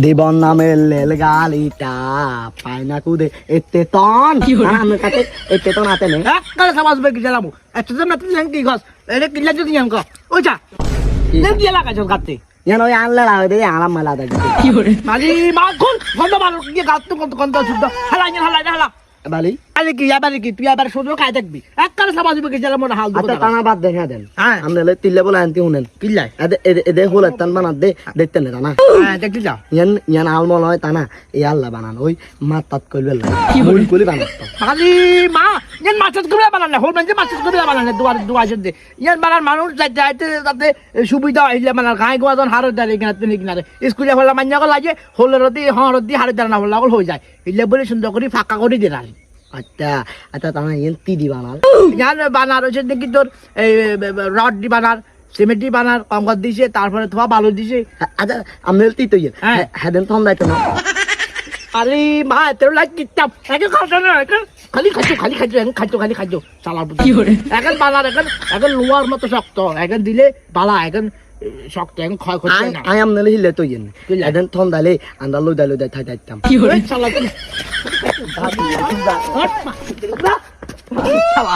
দিবন নামের লেল গালিটা পায় না কুদে এতে তন আমার কাছে এতে তন আতে নেই এককালে সমাজ বেগে গেলাম এত জন নাতি কি গস এরে কিলা যদি জানক ওইটা নে কি লাগা চল কাটতে যেন ওই আনলে লাগাই দে আরাম মেলা দেখি মাঝি মা কোন বন্ধ মার কি গাত কত শুদ্ধ হালা বালি আরে কি আবার কি তুই আবার শুধু খাই থাকবি এককালে সমাজ বেগে গেলাম হাল আচ্ছা টানা বাদ দেখা দেন হ্যাঁ আমরা তিলে বলে আনতে শুনেন কিলাই এদে হলে তান বানা দে দেখতে না টানা হ্যাঁ দেখলি যা ইয়ান ইয়ান আলমল হয় টানা এই আল্লাহ বানান ওই মাত তাত কইবে মুই কলি বানাত মাঝি মা ইয়ান মাছ করে বানালে হল মানে মাছ করে বানালে দুয়ার দে ইয়ান বানার মানুষ যাইতে যাতে সুবিধা হইলে মানে গায় গোয়াজন হারত দাঁড়িয়ে কিনারে স্কুলে হলে মান্য লাগে হলের দি হারত দাঁড়ানো হল লাগল হয়ে যায় এলে বলে সুন্দর করে ফাঁকা করে দিয়ে রাখি আচ্ছা আচ্ছা টানা ইয়ান তিদি বানাল ইয়ান বানার হচ্ছে দেখি তোর এই রড দি বানার সিমেন্ট দি বানার কঙ্কর দিছে তারপরে থোয়া বালু দিছে আচ্ছা আমি তিতো ইয়ে হ্যাঁ দেন তখন দায়িত্ব না আরে মা তোর লাগ কিতাব একে খাচ্ছ না এখন খালি খাচ্ছ চালার বুদ্ধি এখন বানার এখন লোয়ার মতো শক্ত এখন দিলে বালা এখন শক্ত এখন ক্ষয় করছে না আই আম নলে হিলে তো ইয়েন এদেন তখন দাইলে আন্দার লই দাই থাই দাইতাম কি হরে চালা চালা